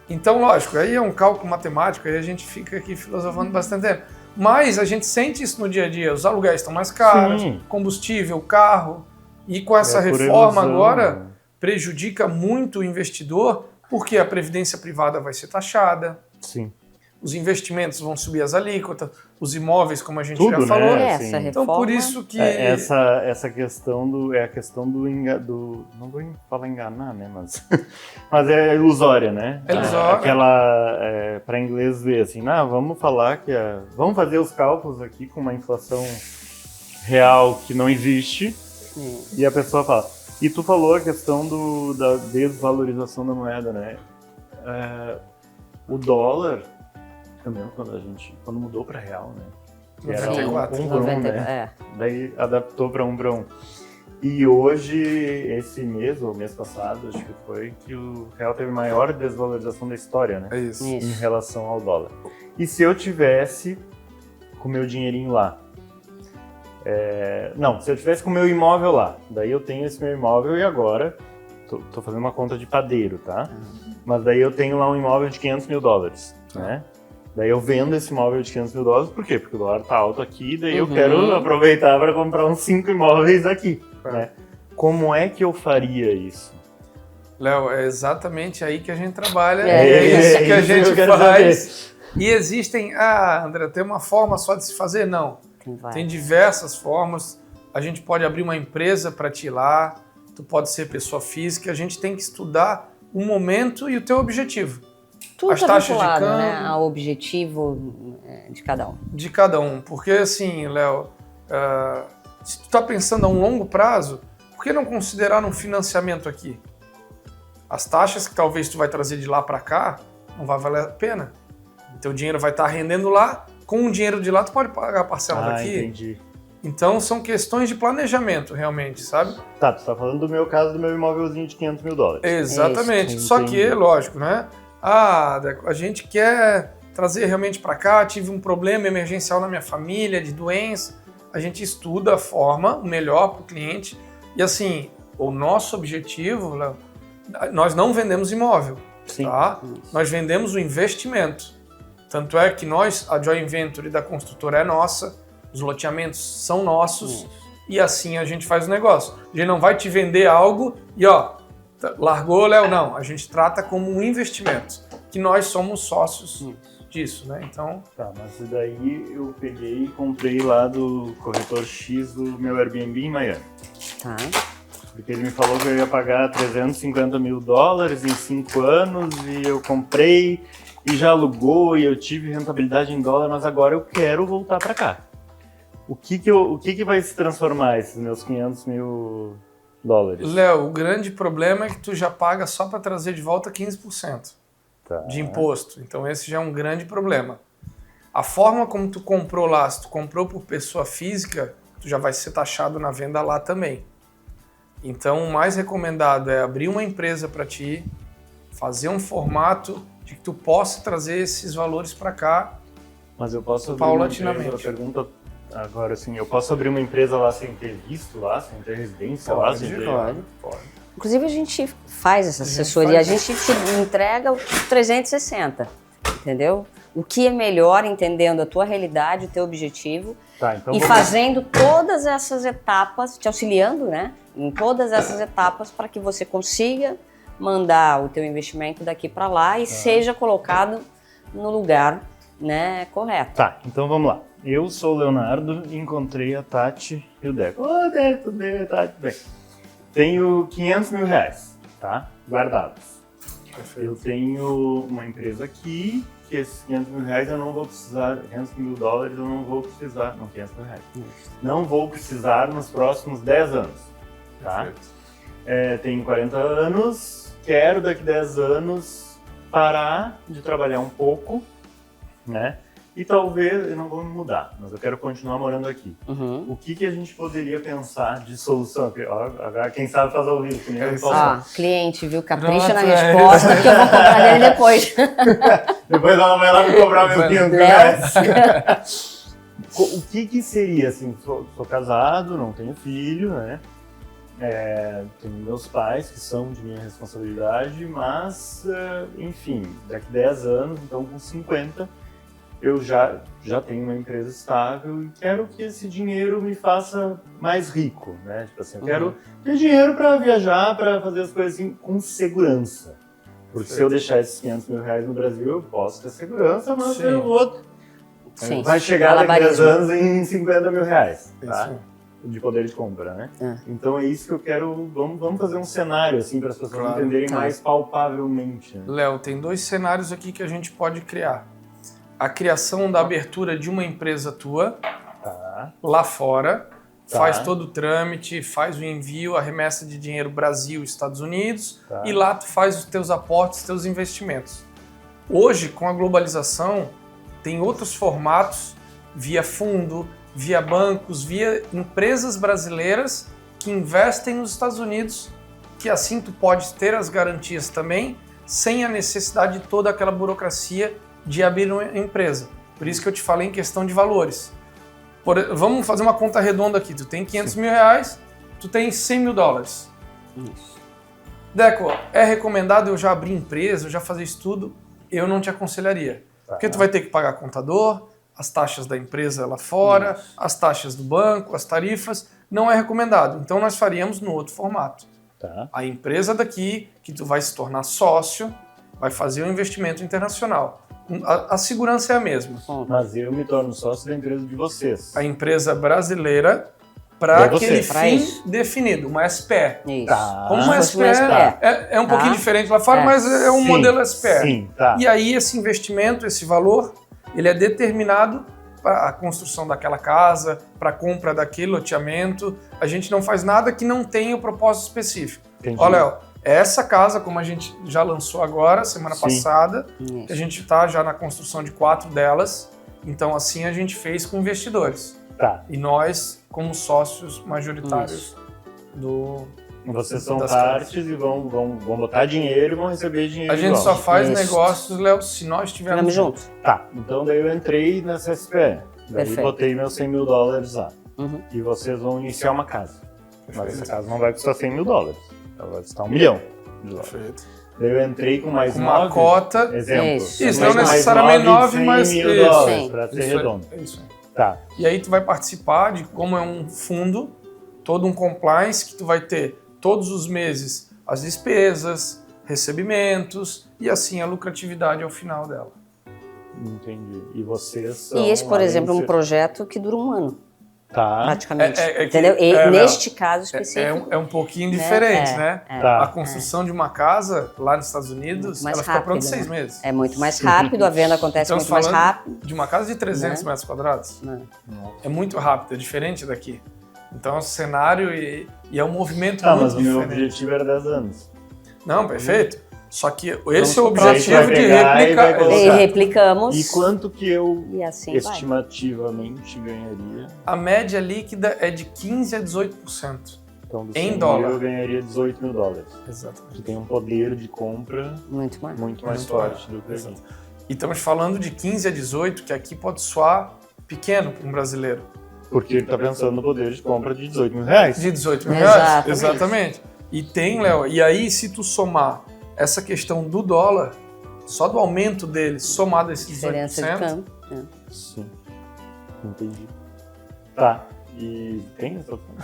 Então, lógico, aí é um cálculo matemático, aí a gente fica aqui filosofando bastante tempo. Mas a gente sente isso no dia a dia. Os aluguéis estão mais caros, Sim. combustível, carro. E com essa por reforma ilusão, agora, né? prejudica muito o investidor, porque a previdência privada vai ser taxada, Sim. os investimentos vão subir as alíquotas, os imóveis, como a gente Tudo, já falou. né? Essa Sim. Então, reforma. por isso que... Essa questão é a questão do não vou falar enganar, né, mas é ilusória, né? É ilusória. Aquela, para inglês ver assim, vamos falar que vamos fazer os cálculos aqui com uma inflação real que não existe, e a pessoa fala. E tu falou a questão da desvalorização da moeda, né? O dólar também quando mudou para real, né? Que era 94. 1 para 1, né? Daí adaptou para 1 para 1. E hoje, esse mês, ou mês passado, acho que foi, que o real teve a maior desvalorização da história, né? É isso. Em relação ao dólar. E se eu tivesse com o meu dinheirinho lá? Se eu tivesse com o meu imóvel lá, daí eu tenho esse meu imóvel e agora, tô fazendo uma conta de padeiro, tá? Mas daí eu tenho lá um imóvel de 500 mil dólares, né? Daí eu vendo esse imóvel de 500 mil dólares, por quê? Porque o dólar tá alto aqui, daí eu quero aproveitar para comprar uns 5 imóveis aqui, né? Como é que eu faria isso? Léo, é exatamente aí que a gente trabalha, É isso que a isso gente eu quero faz. E existem, André, tem uma forma só de se fazer? Não. Tem diversas formas. A gente pode abrir uma empresa para ti lá, tu pode ser pessoa física, a gente tem que estudar o momento e o teu objetivo. Tudo As está taxas de vinculado, câmbio. né, ao objetivo de cada um. De cada um. Porque assim, Léo, se tu está pensando a um longo prazo, por que não considerar um financiamento aqui? As taxas que talvez tu vai trazer de lá para cá não vai valer a pena. Teu dinheiro vai estar rendendo lá, com o dinheiro de lá tu pode pagar a parcela daqui. Entendi. Então são questões de planejamento realmente, sabe? Tá, tu tá falando do meu caso, do meu imóvelzinho de 500 mil dólares. Exatamente. Isso, Só entendi. que, lógico, né? A gente quer trazer realmente para cá, tive um problema emergencial na minha família, de doença. A gente estuda a forma, o melhor para o cliente. E assim, o nosso objetivo, Léo, nós não vendemos imóvel, Sim. tá? Nós vendemos o investimento. Tanto é que a joint venture da construtora é nossa, os loteamentos são nossos e assim a gente faz o negócio. A gente não vai te vender algo e largou, Léo, não. A gente trata como um investimento, que nós somos sócios disso, né? Então... Tá, mas daí eu peguei e comprei lá do corretor X do meu Airbnb em Miami. Tá. Porque ele me falou que eu ia pagar $350 mil em 5 anos e eu comprei e já alugou e eu tive rentabilidade em dólar, mas agora eu quero voltar para cá. O que vai se transformar esses meus $500 mil? Léo, o grande problema é que tu já paga só para trazer de volta 15% de imposto. Então esse já é um grande problema. A forma como tu comprou lá, se tu comprou por pessoa física, tu já vai ser taxado na venda lá também. Então o mais recomendado é abrir uma empresa para ti, fazer um formato de que tu possa trazer esses valores para cá. Mas eu posso abrir paulatinamente. Uma pergunta agora, assim, eu posso abrir uma empresa lá sem ter visto lá, sem ter residência lá? Pode. Inclusive a gente faz essa assessoria, a gente te entrega o 360, entendeu? O que é melhor, entendendo a tua realidade, o teu objetivo, então e fazendo todas essas etapas, te auxiliando, né? Em todas essas etapas para que você consiga mandar o teu investimento daqui para lá e seja colocado no lugar, né, correto. Tá, então vamos lá. Eu sou o Leonardo e encontrei a Tati e o Deco. Deco, tudo bem, Tati? Bem, tenho $500 mil, tá? Guardados. Perfeito. Eu tenho uma empresa aqui, que esses $500 mil eu não vou precisar, $500 mil eu não vou precisar, não, $500 mil. Não vou precisar nos próximos 10 anos, tá? Tenho 40 anos, quero daqui 10 anos parar de trabalhar um pouco, né? E talvez eu não vou me mudar, mas eu quero continuar morando aqui. O que a gente poderia pensar de solução? Agora, quem sabe faz ao vivo, que nem cliente, viu? Capricha na resposta, que eu vou comprar dele depois. Depois ela vai lá me cobrar meu $500 mil. O que seria, assim, sou casado, não tenho filho, né? Tenho meus pais, que são de minha responsabilidade, mas, enfim, daqui 10 anos, então com 50, eu já tenho uma empresa estável e quero que esse dinheiro me faça mais rico, né? Tipo assim, eu quero ter dinheiro para viajar, para fazer as coisas assim, com segurança. Porque se eu deixar esses $500 mil no Brasil, eu posso ter segurança, mas eu vou... Vai chegar daqui 10 anos em $50 mil, tá? De poder de compra, né? Então é isso que eu quero... Vamos fazer um cenário, assim, para as pessoas entenderem mais palpavelmente. Né? Léo, tem 2 cenários aqui que a gente pode criar. A criação da abertura de uma empresa tua, lá fora, faz todo o trâmite, faz o envio, a remessa de dinheiro Brasil, Estados Unidos, e lá tu faz os teus aportes, teus investimentos. Hoje, com a globalização, tem outros formatos, via fundo, via bancos, via empresas brasileiras que investem nos Estados Unidos, que assim tu pode ter as garantias também, sem a necessidade de toda aquela burocracia de abrir uma empresa. Por isso que eu te falei em questão de valores. Vamos fazer uma conta redonda aqui. Tu tem $500 mil, tu tem $100 mil. Isso. Deco, é recomendado eu já abrir empresa, eu já fazer isso tudo? Eu não te aconselharia. Porque tu vai ter que pagar contador, as taxas da empresa lá fora, as taxas do banco, as tarifas. Não é recomendado. Então nós faríamos no outro formato. A empresa daqui, que tu vai se tornar sócio, vai fazer um investimento internacional. A segurança é a mesma. Mas eu me torno sócio da empresa de vocês. A empresa brasileira para aquele fim definido, uma SPE. Isso. Como uma SPE é um pouquinho diferente lá fora, mas é um modelo SPE. E aí esse investimento, esse valor, ele é determinado para a construção daquela casa, para a compra daquele loteamento. A gente não faz nada que não tenha o propósito específico. Ó, Léo, essa casa, como a gente já lançou agora, semana passada, a gente está já na construção de 4 delas, então assim a gente fez com investidores. E nós, como sócios majoritários do... Vocês são partes e vão botar dinheiro e vão receber dinheiro. A gente só faz negócios, Léo, se nós estivermos juntos. Então daí eu entrei nessa SPE, daí botei meus $100 mil lá. E vocês vão iniciar uma casa. Mas essa casa não vai custar $100 mil. Ela vai custar $1 milhão. Perfeito. Daí eu entrei com mais uma 9, cota. Exemplo. Isso, não necessariamente 9, mas $100 mil para ser redondo. Isso. E aí tu vai participar de como é um fundo, todo um compliance que tu vai ter todos os meses as despesas, recebimentos e assim a lucratividade ao final dela. Entendi. E vocês são... E esse, por exemplo, é um projeto que dura 1 ano. Tá. praticamente. Entendeu? Neste caso específico. É um pouquinho diferente, né? Tá. A construção de uma casa lá nos Estados Unidos, ela fica pronta em 6 meses. É muito mais rápido, a venda acontece muito mais rápido. De uma casa de 300 metros quadrados. É muito rápido, é diferente daqui. Então é um cenário e é um movimento muito mas diferente. o meu objetivo era 10 anos. Não, perfeito. Só que esse é o objetivo de replicar. E replicamos. E quanto que eu assim estimativamente ganharia? A média líquida é de 15% a 18%. Então, do em dólar. Eu ganharia $18.000. Exatamente. Que tem um poder de compra muito mais forte do que aqui. E estamos falando de 15 a 18, que aqui pode soar pequeno para um brasileiro. Porque ele está pensando no poder de compra de R$18 mil. De R$18 mil, exatamente. E tem, Léo, e aí se tu somar essa questão do dólar, só do aumento dele, somado a esses diferença 18%... de campo. Sim, entendi. Tá, e tem essa opção?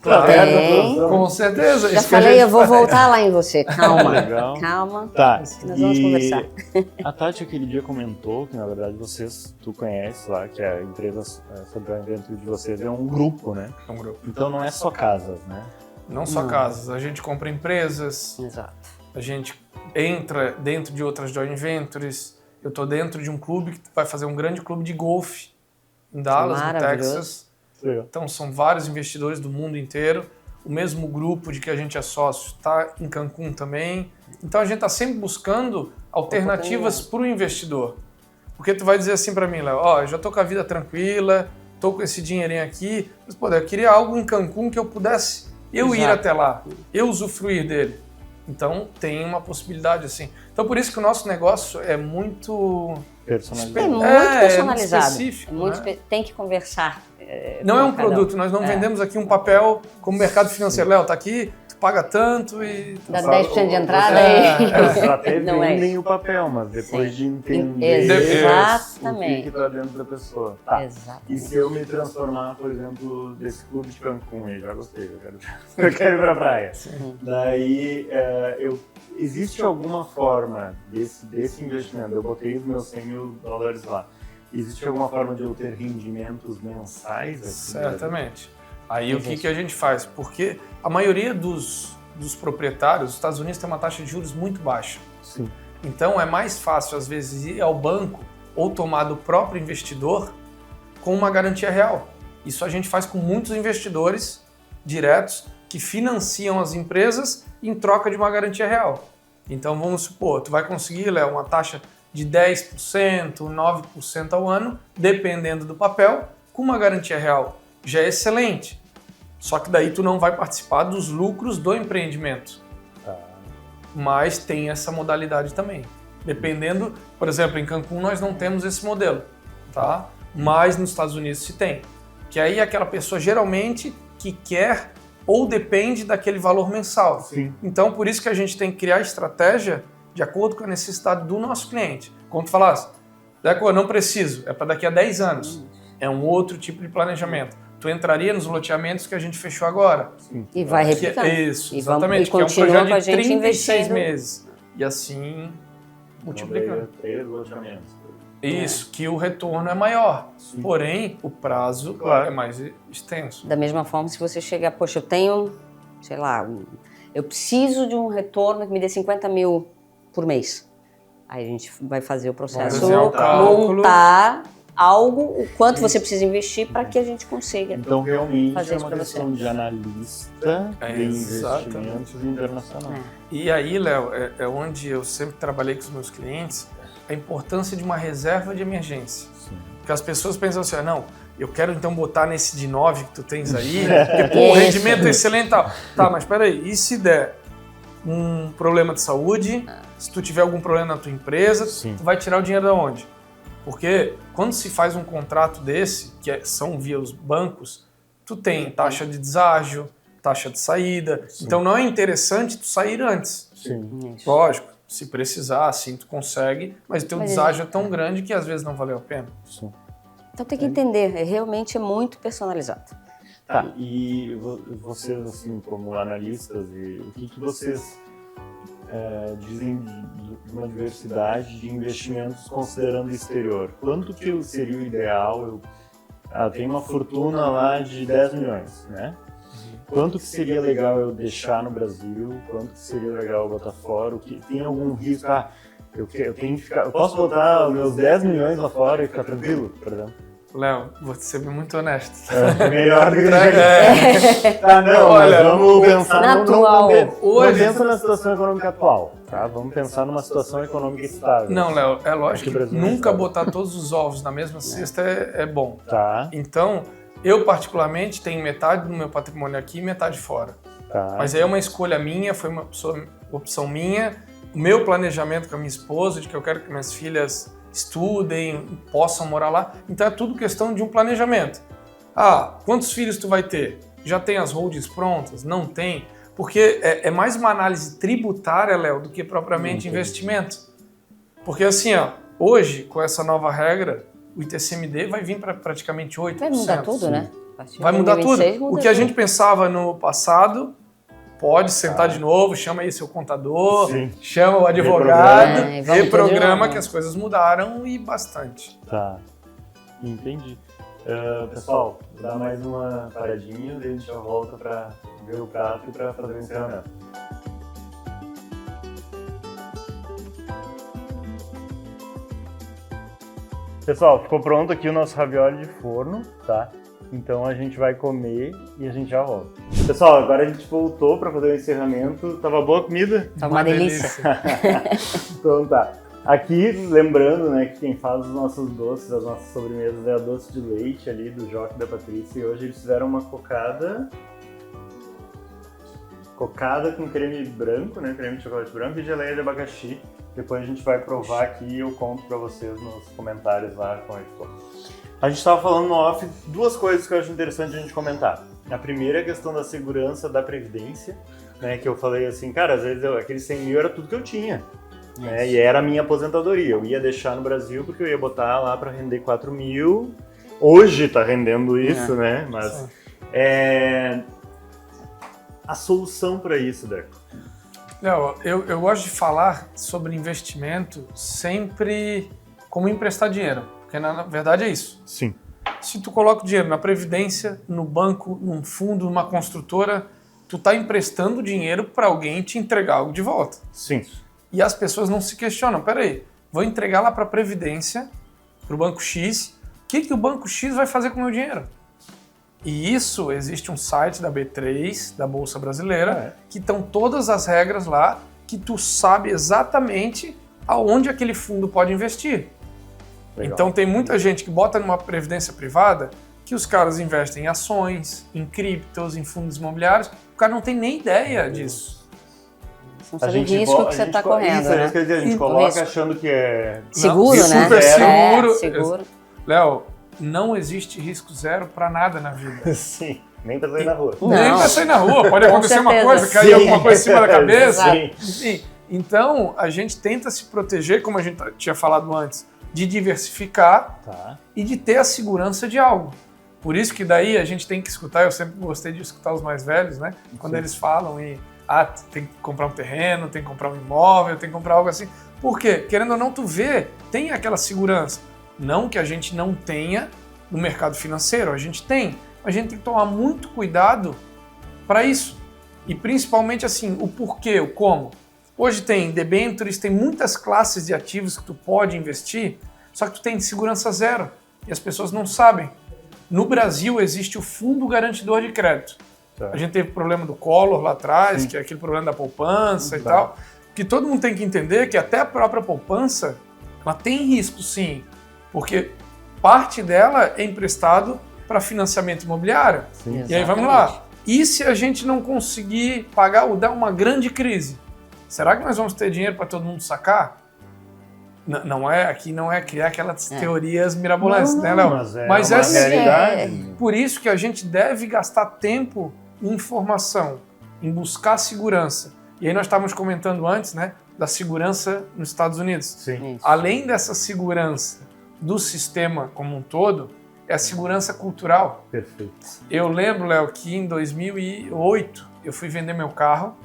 Tem. Com certeza. Já falei, eu vou voltar lá em você. Calma. Legal. Calma. Tá. Que nós vamos conversar. A Tati aquele dia comentou que, na verdade, tu conhece lá, que a empresa sobre o evento de vocês é um grupo, né? É um grupo. Então não é só casas, né? Não só casas. A gente compra empresas. Exato. A gente entra dentro de outras joint ventures. Eu estou dentro de um clube que vai fazer um grande clube de golfe em Dallas, no Texas. Então são vários investidores do mundo inteiro. O mesmo grupo de que a gente é sócio está em Cancún também. Então a gente está sempre buscando alternativas para o investidor. Porque tu vai dizer assim para mim, Léo, eu já estou com a vida tranquila, estou com esse dinheirinho aqui, mas pô, eu queria algo em Cancún que eu pudesse ir até lá, eu usufruir dele. Então tem uma possibilidade assim. Então por isso que o nosso negócio é muito personalizado. É muito personalizado. Específico, né? Tem que conversar. Não é um produto, nós não vendemos aqui um papel como mercado financeiro. Léo, tá aqui, tu paga tanto e... Dá 10% de entrada Até vendem o papel, mas depois de entender o que está dentro da pessoa. Tá. E se eu me transformar, por exemplo, desse clube de Cancún, eu já gostei, eu quero ir pra praia. Daí, existe alguma forma desse investimento? Eu botei os meus $100 mil lá. Existe alguma forma de eu ter rendimentos mensais aqui? Certamente. Aí o que a gente faz? Porque a maioria dos proprietários, os Estados Unidos tem uma taxa de juros muito baixa. Sim. Então é mais fácil, às vezes, ir ao banco ou tomar do próprio investidor com uma garantia real. Isso a gente faz com muitos investidores diretos que financiam as empresas em troca de uma garantia real. Então vamos supor, tu vai conseguir, Léo, uma taxa de 10%, 9% ao ano, dependendo do papel, com uma garantia real. Já é excelente. Só que daí tu não vai participar dos lucros do empreendimento. Mas tem essa modalidade também. Dependendo, por exemplo, em Cancún nós não temos esse modelo, tá? Mas nos Estados Unidos se tem. Que aí é aquela pessoa geralmente que quer ou depende daquele valor mensal. Sim. Então por isso que a gente tem que criar estratégia de acordo com a necessidade do nosso cliente. Como tu falasse, Deco, não preciso, é para daqui a 10 anos. É um outro tipo de planejamento. Tu entraria nos loteamentos que a gente fechou agora. Sim. E vai replicando. Isso, exatamente. Que é um projeto de 36 meses. E assim, multiplicando. 3 loteamentos. Isso, que o retorno é maior. Sim. Porém, o prazo é mais extenso. Da mesma forma, se você chegar, poxa, eu tenho, sei lá, eu preciso de um retorno que me dê 50 mil por mês. Aí a gente vai fazer o processo, montar algo, o quanto você precisa investir para que a gente consiga. Então, realmente, fazer é uma questão de analista de investimentos internacional. E aí, Léo, é onde eu sempre trabalhei com os meus clientes, a importância de uma reserva de emergência. Sim. Porque as pessoas pensam assim, não, eu quero então botar nesse de 9 que tu tens aí, porque o rendimento é excelente e tal. Tá, mas peraí, e se der um problema de saúde, se tu tiver algum problema na tua empresa, tu vai tirar o dinheiro de onde? Porque quando se faz um contrato desse, que são via os bancos, tu tem taxa de deságio, taxa de saída. Sim. Então não é interessante tu sair antes. Sim. Lógico, se precisar, assim tu consegue, mas o teu deságio é tão grande que às vezes não valeu a pena. Sim. Então tem que entender, realmente é muito personalizado. Tá, e vocês, assim, como analistas, o que vocês dizem de uma diversidade de investimentos considerando o exterior? Quanto que seria o ideal eu eu tenho uma fortuna lá de 10 milhões, né? Quanto que seria legal eu deixar no Brasil? Quanto que seria legal eu botar fora? Tem algum risco? Eu tenho que ficar... Eu posso botar os meus 10 milhões lá fora e ficar tranquilo, por exemplo? Léo, vou ser muito honesto. É melhor do que não, olha, vamos pensar atual. Não pensa na situação econômica atual, tá? Vamos pensar numa situação econômica estável. Não, Léo, é lógico que nunca botar todos os ovos na mesma cesta é bom. Tá. Então, eu particularmente tenho metade do meu patrimônio aqui e metade fora. Tá. Mas aí é uma escolha minha, foi uma opção minha. O meu planejamento com a minha esposa, de que eu quero que minhas filhas estudem, possam morar lá. Então é tudo questão de um planejamento. Quantos filhos tu vai ter? Já tem as holdings prontas? Não tem. Porque é mais uma análise tributária, Léo, do que propriamente investimento. Porque assim, hoje, com essa nova regra, o ITCMD vai vir para praticamente 8%. Vai mudar tudo, né? Vai mudar tudo. O que a gente pensava no passado, pode sentar de novo, chama aí seu contador, chama o advogado, reprograma que as coisas mudaram e bastante. Tá, entendi. Pessoal, vou dar mais uma paradinha, daí a gente já volta para ver o prato e para fazer o encerramento. Pessoal, ficou pronto aqui o nosso ravioli de forno, tá? Então a gente vai comer e a gente já volta. Pessoal, agora a gente voltou para fazer o encerramento. Tava boa a comida? Tava uma delícia. Então tá. Aqui, lembrando, né, que quem faz os nossos doces, as nossas sobremesas é a doce de leite ali do Joque e da Patrícia. E hoje eles fizeram uma cocada com creme branco, né, creme de chocolate branco e geleia de abacaxi. Depois a gente vai provar aqui e eu conto para vocês nos comentários lá como é que ficou. A gente estava falando no off duas coisas que eu acho interessante a gente comentar. A primeira é a questão da segurança da Previdência, né, que eu falei assim, cara, às vezes aqueles 100 mil era tudo que eu tinha. Né, e era a minha aposentadoria. Eu ia deixar no Brasil porque eu ia botar lá para render 4 mil. Hoje está rendendo isso, né? Mas a solução para isso, Deco? Léo, eu gosto de falar sobre investimento sempre como emprestar dinheiro. Porque na verdade é isso. Sim. Se tu coloca o dinheiro na Previdência, no banco, num fundo, numa construtora, tu tá emprestando dinheiro para alguém te entregar algo de volta. Sim. E as pessoas não se questionam, peraí, vou entregar lá para a Previdência, para o Banco X, o que o Banco X vai fazer com o meu dinheiro? E isso, existe um site da B3, da Bolsa Brasileira, que estão todas as regras lá, que tu sabe exatamente aonde aquele fundo pode investir. Legal. Então tem muita gente que bota numa previdência privada que os caras investem em ações, em criptos, em fundos imobiliários, o cara não tem nem ideia disso. Não sabe o risco que você está correndo, né? Isso, a gente coloca achando que é... Seguro, não, né? Super seguro. Seguro. Léo, não existe risco zero para nada na vida. Sim, nem para sair na rua. Não. Nem para sair na rua, pode acontecer uma coisa, cair alguma coisa em cima da cabeça. Sim. Então, a gente tenta se proteger, como a gente tinha falado antes, de diversificar e de ter a segurança de algo. Por isso que daí a gente tem que escutar, eu sempre gostei de escutar os mais velhos, né? Quando eles falam tem que comprar um terreno, tem que comprar um imóvel, tem que comprar algo assim. Por quê? Querendo ou não, tu vê, tem aquela segurança. Não que a gente não tenha no mercado financeiro, a gente tem. A gente tem que tomar muito cuidado para isso. E principalmente assim, o porquê, o como. Hoje tem debêntures, tem muitas classes de ativos que tu pode investir, só que tu tem segurança zero e as pessoas não sabem. No Brasil existe o Fundo Garantidor de Crédito. A gente teve o problema do Collor lá atrás, que é aquele problema da poupança e tal, que todo mundo tem que entender que até a própria poupança, ela tem risco sim, porque parte dela é emprestado para financiamento imobiliário. Sim, e aí vamos lá. E se a gente não conseguir pagar ou dar uma grande crise? Será que nós vamos ter dinheiro para todo mundo sacar? Aqui não é criar aquelas teorias mirabolantes, né, Léo? Mas é realidade. Por isso que a gente deve gastar tempo em informação, em buscar segurança. E aí nós estávamos comentando antes, né, da segurança nos Estados Unidos. Sim. Além dessa segurança do sistema como um todo, é a segurança cultural. Perfeito. Eu lembro, Léo, que em 2008 eu fui vender meu carro.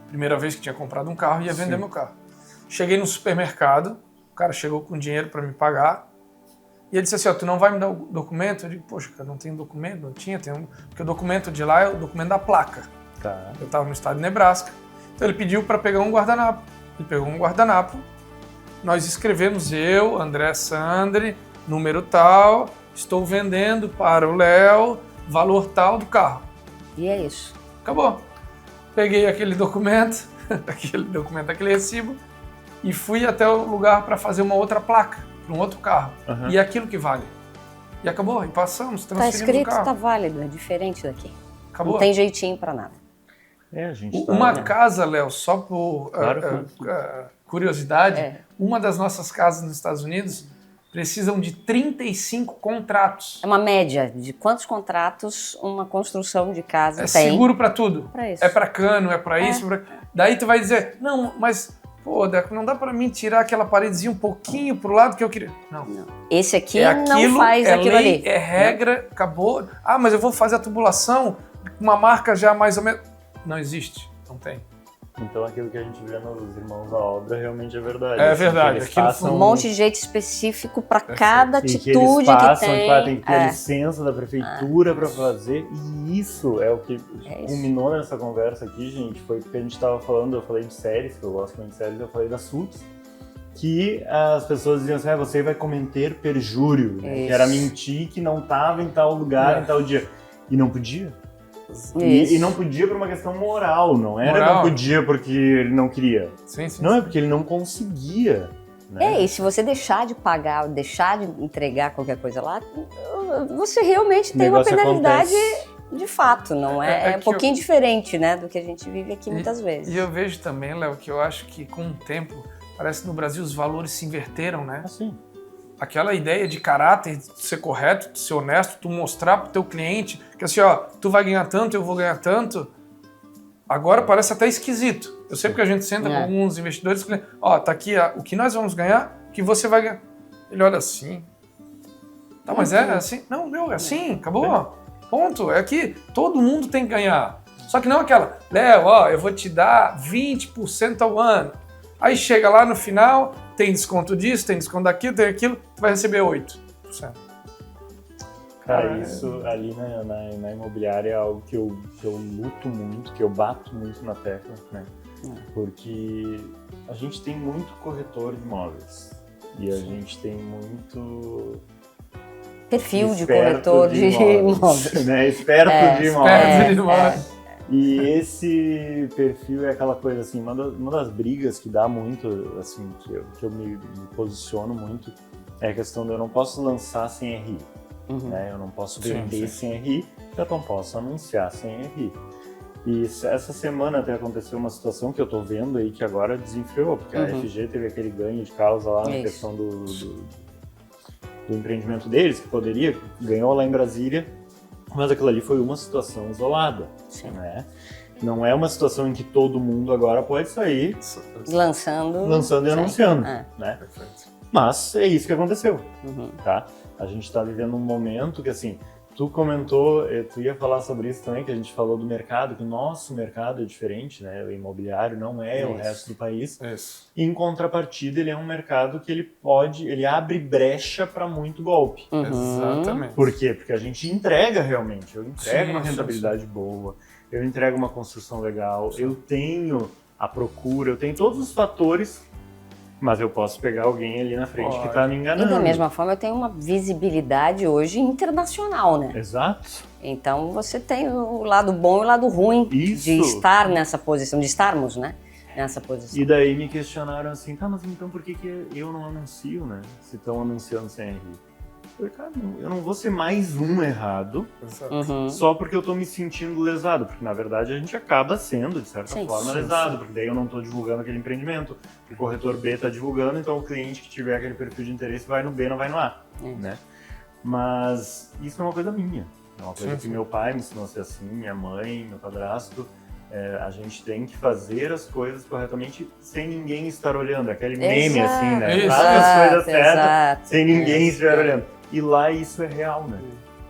Primeira vez que tinha comprado um carro, ia vender meu carro. Cheguei no supermercado, o cara chegou com dinheiro para me pagar. E ele disse assim, tu não vai me dar o documento? Eu digo, poxa, cara, não tem documento, não tinha, porque o documento de lá é o documento da placa. Tá. Eu estava no estado de Nebraska, então ele pediu para pegar um guardanapo. Ele pegou um guardanapo, nós escrevemos eu, André Sandri, número tal, estou vendendo para o Léo, valor tal do carro. E é isso. Acabou. Peguei aquele documento, aquele recibo, e fui até o lugar para fazer uma outra placa, para um outro carro. Uhum. E é aquilo que vale. E acabou, e passamos, transferimos Tá escrito, o carro. tá válido, é diferente daqui. Acabou. Não tem jeitinho para nada. A gente Uma casa, Léo, só por curiosidade, uma das nossas casas nos Estados Unidos precisam de 35 contratos. É uma média de quantos contratos uma construção de casa tem. É seguro para tudo. Pra isso. É para cano, é para isso. Daí tu vai dizer, não, mas pô, Deco, não dá para mim tirar aquela paredezinha um pouquinho pro lado que eu queria. Não. Esse aqui aquilo, não faz aquilo lei, ali. É regra, acabou. Ah, mas eu vou fazer a tubulação com uma marca já mais ou menos... Não existe, não tem. Então aquilo que a gente vê nos Irmãos à Obra realmente é verdade. É verdade. Um monte de jeito específico para cada atitude que eles passam, tem. Tem que ter a licença da prefeitura para fazer. E isso é o que culminou nessa conversa aqui, gente. Foi porque a gente estava falando, eu falei de séries, que eu gosto muito de séries, eu falei da Suits. Que as pessoas diziam assim, você vai cometer perjúrio. Né? Que era mentir que não estava em tal lugar, em tal dia. E não podia. E não podia por uma questão moral, não era não podia porque ele não queria. Sim. Não, é porque ele não conseguia. Né? E se você deixar de pagar, deixar de entregar qualquer coisa lá, você realmente tem uma penalidade de fato, não é? É um pouquinho diferente, né, do que a gente vive aqui muitas vezes. E eu vejo também, Léo, que eu acho que com o tempo, parece que no Brasil os valores se inverteram, né? Assim. Aquela ideia de caráter, de ser correto, de ser honesto, tu mostrar pro teu cliente que assim, ó, tu vai ganhar tanto, eu vou ganhar tanto. Agora parece até esquisito. Eu sei porque a gente senta com alguns investidores que ó, tá aqui o que nós vamos ganhar, o que você vai ganhar. Ele olha assim. Tá, mas é assim? Não, meu, é assim, acabou. Ponto. É que todo mundo tem que ganhar. Só que não aquela, Léo, ó, eu vou te dar 20% ao ano. Aí chega lá no final, tem desconto disso, tem desconto daquilo, tem aquilo, tu vai receber 8%. Cara, isso ali na imobiliária é algo que eu luto muito, que eu bato muito na tecla, né? Porque a gente tem muito corretor de imóveis e a gente tem muito... perfil de corretor de imóveis. Né? Esperto de imóveis. E esse perfil é aquela coisa assim, uma das brigas que dá muito, assim, que eu me posiciono muito, é a questão de eu não posso lançar sem RI, né? Eu não posso vender sem RI, eu não posso anunciar sem RI. E essa semana até aconteceu uma situação que eu tô vendo aí que agora desenfreou, porque a FG teve aquele ganho de causa lá na questão do empreendimento deles, que ganhou lá em Brasília. Mas aquilo ali foi uma situação isolada, né? Não é uma situação em que todo mundo agora pode sair lançando e anunciando, né? Mas é isso que aconteceu, tá? A gente está vivendo um momento que, assim, tu comentou, tu ia falar sobre isso também, que a gente falou do mercado, que o nosso mercado é diferente, né? O imobiliário não é o resto do país. Isso. E, em contrapartida, ele é um mercado que ele abre brecha para muito golpe. Exatamente. Por quê? Porque a gente entrega realmente. Eu entrego uma rentabilidade boa, eu entrego uma construção legal, eu tenho a procura, eu tenho todos os fatores, mas eu posso pegar alguém ali na frente que está me enganando. E da mesma forma eu tenho uma visibilidade hoje internacional, né? Exato. Então você tem o lado bom e o lado ruim de estar nessa posição, de estarmos, né? Nessa posição. E daí me questionaram assim, tá, mas então por que eu não anuncio, né? Se estão anunciando sem RI? Eu falei, cara, eu não vou ser mais um errado só porque eu tô me sentindo lesado, porque na verdade a gente acaba sendo, de certa forma, lesado, porque daí eu não tô divulgando aquele empreendimento, o corretor B tá divulgando, então o cliente que tiver aquele perfil de interesse vai no B, não vai no A, né? Mas isso é uma coisa minha, é uma coisa que meu pai me ensinou a ser assim, minha mãe, meu padrasto. A gente tem que fazer as coisas corretamente sem ninguém estar olhando, aquele meme assim, né? Faz as coisas certas sem ninguém estiver olhando. E lá isso é real, né?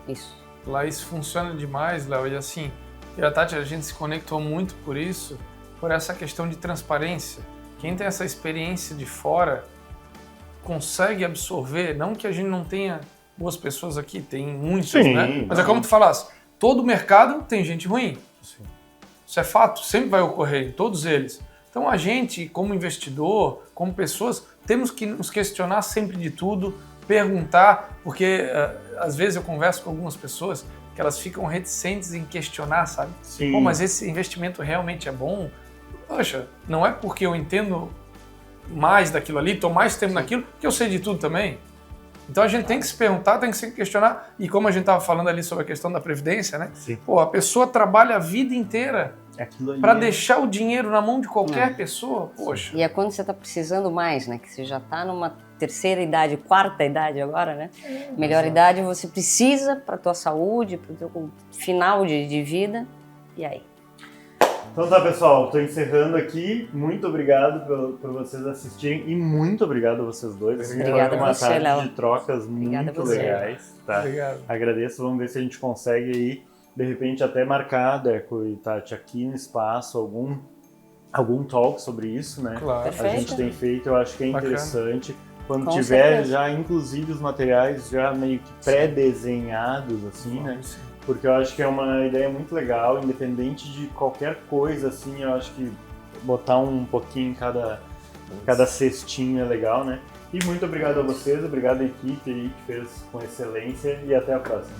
Isso. Lá isso funciona demais, Léo, e assim, eu e a Tati, a gente se conectou muito por isso, por essa questão de transparência. Quem tem essa experiência de fora, consegue absorver, não que a gente não tenha boas pessoas aqui, tem muitas, Sim, né? Mas é como tu falasse, todo mercado tem gente ruim. Sim. Isso é fato, sempre vai ocorrer em todos eles. Então a gente, como investidor, como pessoas, temos que nos questionar sempre de tudo, perguntar, porque às vezes eu converso com algumas pessoas que elas ficam reticentes em questionar, sabe? Sim. Pô, mas esse investimento realmente é bom? Poxa, não é porque eu entendo mais daquilo ali, estou mais tempo naquilo, que eu sei de tudo também. Então a gente tem que se perguntar, tem que se questionar. E como a gente estava falando ali sobre a questão da previdência, né? Sim. Pô, a pessoa trabalha a vida inteira para deixar o dinheiro na mão de qualquer pessoa, poxa. E é quando você está precisando mais, né? Que você já está numa terceira idade, quarta idade agora, né? Melhor idade você precisa para tua saúde, para o teu final de vida. E aí? Então tá, pessoal, estou encerrando aqui. Muito obrigado por vocês assistirem e muito obrigado a vocês dois. Obrigada Foi uma a você, tarde Léo. de trocas Obrigada muito a você. legais. Tá? Obrigado. Agradeço, vamos ver se a gente consegue aí, de repente, até marcar, Deco e Tati, aqui no espaço, algum talk sobre isso, né? Claro. Perfeito. A gente tem feito, eu acho que é Bacana. interessante. Quando Com tiver certeza. já, inclusive, os materiais já meio que pré-desenhados, assim, né? Porque eu acho que é uma ideia muito legal, independente de qualquer coisa, assim, eu acho que botar um pouquinho em cada cestinho é legal, né? E muito obrigado a vocês, obrigado à equipe aí que fez com excelência e até a próxima.